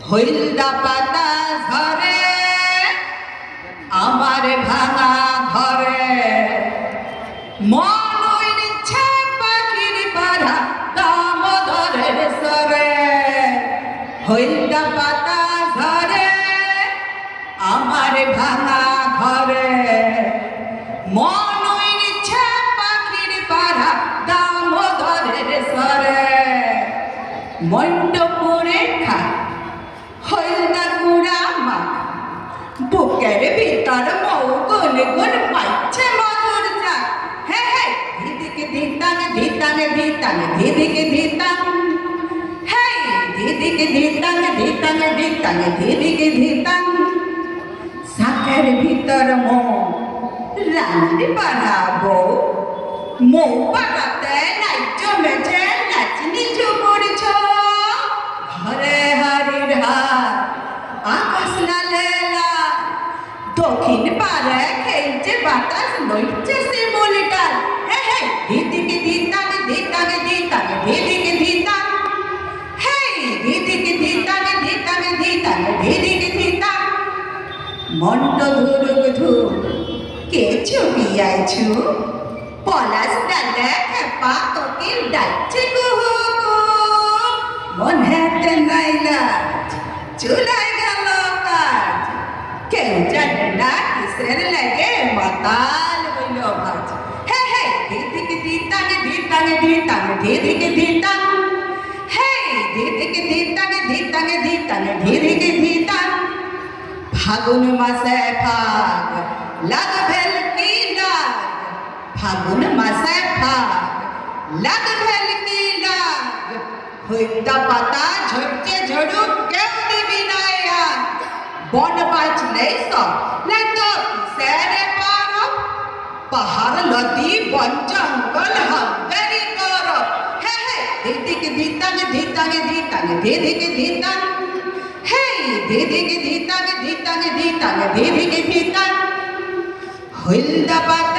হইলদা পাতা ঝরে আমার ভাঙা ঘরে মন ইচ্ছে পাখির পাড়া দামোদরের সরে হইলদা পাতা ঝরে আমার ভাঙা ঘরে মন ইচ্ছে পাখির পাড়া দামোদরের সরে মণ্ডপুরে খা হইলদা গুড়া মা বুকের ভিতর মৌ গুন গুন পাইছে মধুর চা হে হে দিদিকে দিতান দিতান দিতান দিদিকে দিতান হে দিদিকে দিতান দিতান দিতান দিদিকে দিতান শাকের ভিতর মৌ রান্নি বানাবো মৌ বানাতে নাই জমেছে নাচনি ঝুমুরছ ঘরে হারির হাত আকাশ লালেলা দক্ষিণ পারে খেলছে বাতাস নইছে শিমুলটার হে হে দিদিকে দিতান দিতান দিতান দিদিকে দিতান হে দিদিকে দিতান দিতান দিতান দিদিকে দিতান মন্ড ধুরুক ধুর কে ছবি আইছু পলাশ ডালে খেপা কোকিল ডাকছে কুহু মনেতে নাইলা চুলাই গেল কাজ কেউ জানে না কিসের লাগে মাতাল হইল ভাজ হে হে দিদিকে দিতান দিতান দিতান দিদিকে দিতান হে দিদিকে দিতান দিতান দিতান দিদিকে দিতান ফাগুন মাসে ফাগ লাগ ভেলকি লাগ ফাগুন মাসে ফাগ লাগ ভেলকি লাগ হইলদা পাতা ঝরছে ঝড়ুক কেউ দিবি না আর বন বাঁচলে সব নাই তো সেরে পার পাহাড় নদী বন জঙ্গল হাঙ্গারি কর হে হে দিদিকে দিতান দিতান দিতান দিদিকে দিতান হে দিদিকে দিতান দিতান দিতান দিদিকে দিতান হইলদা পাতা